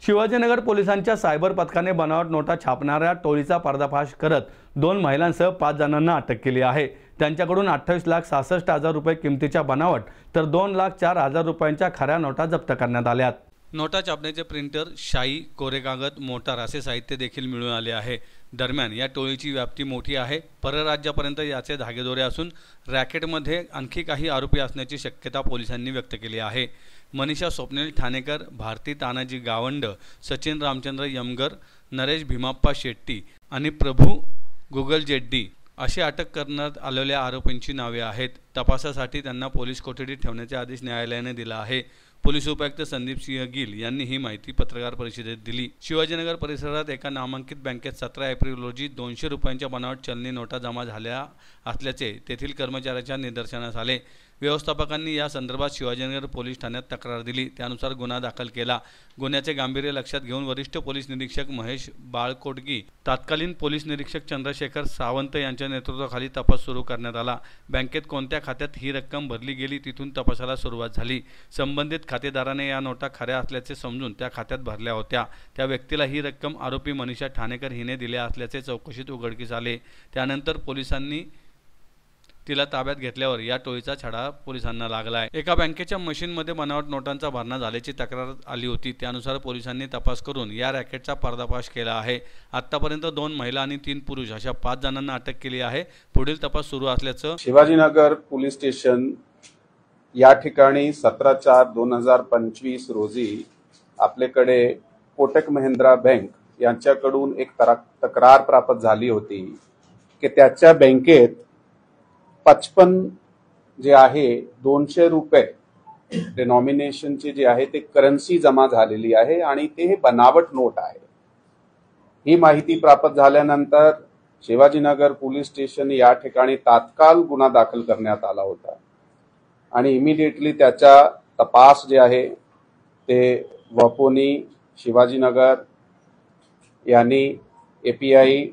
शिवाजीनगर पोलिसांच्या सायबर पथकाने बनावट नोटा छापणाऱ्या टोळीचा पर्दाफाश करत 2 महिलांसह 5 जणांना अटक केली आहे। त्यांच्याकडून 28,66,000 रुपये किमतीच्या बनावट तर 2,04,000 रुपयांच्या खऱ्या नोटा जप्त करण्यात आल्या। नोटा छापण्याचे प्रिंटर, शाई, कोरे कागद, मोटार असे साहित्य देखील मिळून आले आहे। दरम्यान या टोळीची व्याप्ती मोठी आहे। परराज्यापर्यंत याचे धागेदोरे असून रॅकेटमध्ये आणखी काही आरोपी असण्याची शक्यता पोलिसांनी व्यक्त केली आहे। मनीषा स्वप्नील ठाणेकर, भारती तानाजी गावंड, सचिन रामचंद्र यमगर, नरेश भीमाप्पा शेट्टी आणि प्रभू गुगल जेड्डी अशी अटक करण्यात आलेल्या आरोपींची नावे आहेत। तपासासाठी त्यांना पोलीस कोठडीत ठेवण्याचे आदेश न्यायालयाने दिला आहे। पोलीस उपायुक्त संदीप सिंह गिल यांनी ही माहिती पत्रकार परिषदेत दिली। शिवाजीनगर परिसरात एका नामांकित बँकेत 17 एप्रिल रोजी 200 रुपयांच्या बनावट चलनी नोटा जमा झाल्या असल्याचे तेथील कर्मचाऱ्याच्या निदर्शनास आले। व्यवस्थापकांनी या संदर्भात शिवाजीनगर पोलीस ठाण्यात तक्रार दिली। त्यानुसार गुन्हा दाखल केला। गुन्ह्याचे गांभीर्य लक्षात घेऊन वरिष्ठ पोलीस निरीक्षक महेश बाळकोटगी, तत्कालीन पोलीस निरीक्षक चंद्रशेखर सावंत यांच्या नेतृत्वाखाली तपास सुरू करण्यात आला। बँकेत कोणत्या खात्यात ही रक्कम भरली गेली तिथून तपासाला सुरुवात झाली। संबंधित खातेदाराने या नोटा खऱ्या असल्याचे समजून त्या खात्यात भरल्या होत्या। त्या व्यक्तीला ही रक्कम आरोपी मनीषा ठाणेकर हिने दिल्या असल्याचे चौकशीत उघडकीस आले। त्यानंतर पोलिसांनी तिला ताब्यात घेतल्यावर या टोळीचा छडा पोलिसांना लागला आहे। एका बँकेच्या मशीनमध्ये बनावट नोटांचा भरणा झाल्याची तक्रार आली होती। त्यानुसार पोलिसांनी तपास करून या रॅकेटचा पर्दाफाश केला आहे। आतापर्यंत 2 महिला आणि 3 पुरुष अशा 5 जणांना अटक केली आहे। पुढील तपास सुरू असल्याचं शिवाजीनगर पोलीस स्टेशन या ठिकाणी 17/4/2025 रोजी आपल्याकडे कोटक महिंद्रा बँक यांच्याकडून एक तक्रार प्राप्त झाली होती की त्याच्या बँकेत 55 जे आहे 200 रुपये डिनॉमिनेशनचे जे आहे ते करन्सी जमा झालेली आहे आणि ते बनावट नोट आहे। ही माहिती प्राप्त झाल्यानंतर शिवाजीनगर पोलीस स्टेशन या ठिकाणी तात्काळ गुन्हा दाखल करण्यात आला होता आणि इमिडिएटली त्याचा तपास जे आहे ते वपोनी शिवाजीनगर यांनी एपीआय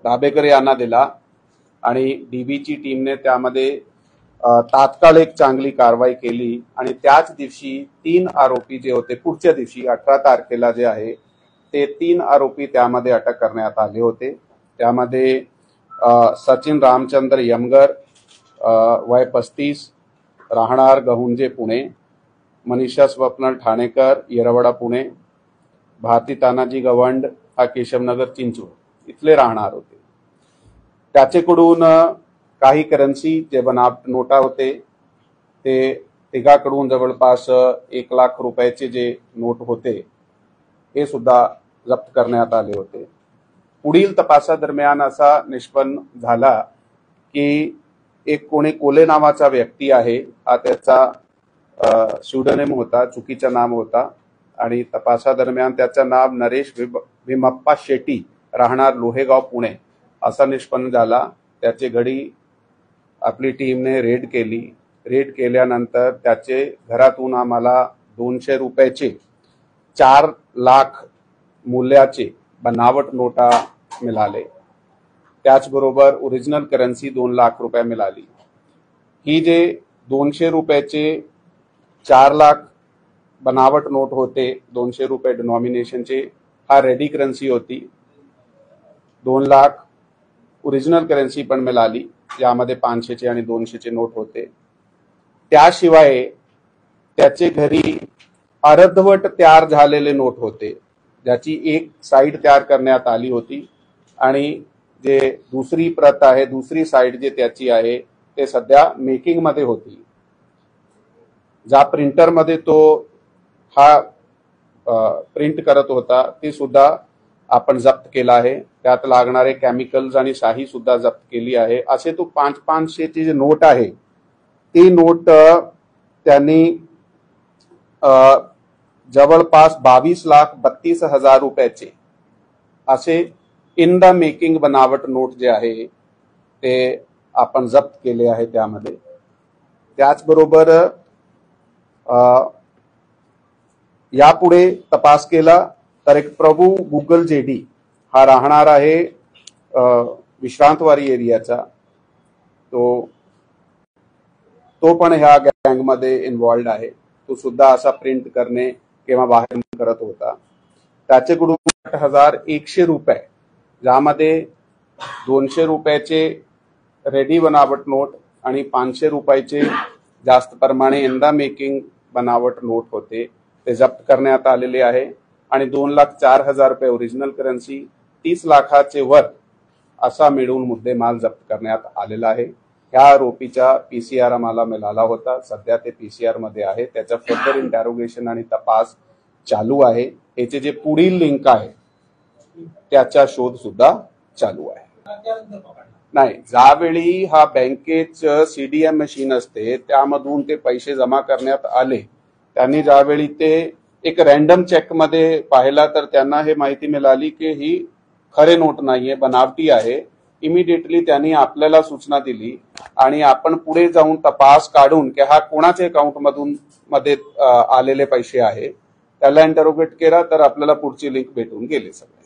दाबेकर यांना दिला आणि डीबीची टीमने त्यामध्ये तात्काळ एक चांगली कारवाई केली आणि त्याच दिवशी 3 आरोपी जे होते पुढच्या दिवशी 18 तारखेला जे आहे ते 3 आरोपी त्यामध्ये अटक करण्यात आले होते। त्यामध्ये सचिन रामचंद्र यमगर, वय 35, राहणार गहुंजे पुणे, मनीषा स्वप्नील ठाणेकर येरवडा पुणे, भारती तानाजी गवंड हा केशवनगर चिंचवड इथले राहणार होते। त्याच्याकडून काही करन्सी जे बनावट नोटा होते ते तिघाकडून जवळपास 1 लाख रुपयाचे जे नोट होते हे सुद्धा जप्त करण्यात आले होते। पुढील तपासादरम्यान असा निष्पन्न झाला की एक कोणी कोले नावाचा व्यक्ती आहे, हा त्याचा स्यूडोनेम होता, चुकीचं नाम होता आणि तपासादरम्यान त्याचं नाव नरेश भीमाप्पा शेट्टी राहणार लोहेगाव पुणे असा निष्पन्न झाला। त्याचे घडी आपली टीमने रेड केली। रेड केल्यानंतर त्याचे घरातून आम्हाला 200 रुपयाचे 4 लाख मूल्याचे बनावट नोटा मिळाले। त्याचबरोबर ओरिजिनल करन्सी 2 लाख रुपये मिळाली। ही जे 200 रुपयाचे 4 लाख बनावट नोट होते 200 रुपये डिनॉमिनेशनचे, हा रेडी करन्सी होती। 2 लाख ओरिजिनल करन्सी पण मिळाली, यामध्ये 500चे आणि 200चे नोट होते। त्याशिवाय त्याचे घरी अर्धवट तयार झालेले नोट होते, ज्याची एक साइड तयार करण्यात आली होती आणि जे दुसरी प्रत आहे, दुसरी साइड जे त्याची आहे ते सध्या मेकिंग मध्ये होती। ज्या प्रिंटर मध्ये तो हा प्रिंट करत होता ते सुद्धा आपण जप्त केला आहे। त्यात लागणारे केमिकल्स आणि शाही सुद्धा जप्त केली आहे। असे तो 500चे जे नोट आहे ते नोट त्यांनी जवळपास 22,32,000 रुपयाचे असे इन द मेकिंग बनावट नोट जे आहे ते आपण जप्त केले आहे त्यामध्ये। त्याचबरोबर यापुढे तपास केला तर एक प्रभू गुगल जेडी हा राहणार आहे विश्रांतवारी एरियाचा, तो पण ह्या गँगमध्ये इन्व्हॉल्ड आहे। तो सुद्धा असा प्रिंट करणे किंवा बाहेर करत होता त्याच्याकडून 8,100 रुपये, ज्यामध्ये 200 रुपयाचे रेडी बनावट नोट आणि 500 रुपयाचे जास्त प्रमाणे यंदा मेकिंग बनावट नोट होते, ते जप्त करण्यात आलेले आहे. आणि 2,04,000 रुपये ओरिजिनल करन्सी, 30 लाखाचे वर असा मिळून मुद्देमाल जप्त करण्यात आलेला आहे. ह्या आरोपीचा पीसीआर आम्हाला मिळाला होता. सध्या ते पीसीआर मध्ये आहे. त्याचा फर्दर इंटॅरोगेशन आणि तपास चालू आहे. याचे जे पुढील लिंक आहे त्याचा शोध सुद्धा चालू आहे. नाही, ज्यावेळी हा बँकेचं सीडीएम मशीन असते त्यामधून ते पैसे जमा करण्यात आले, त्यांनी ज्यावेळी ते एक रॅन्डम चेक मध्ये पाहिला तर त्यांना हे माहिती मिळाली की ही खरे नोट नाहीये, बनावटी आहे. इमिडिएटली त्यांनी आपल्याला सूचना दिली आणि आपण पुढे जाऊन तपास काढून की हा कोणाच्या अकाउंट मधून मध्ये आलेले पैसे आहे त्याला इंटरोगेट केला तर आपल्याला पुढची लिंक भेटून गेली सगळे.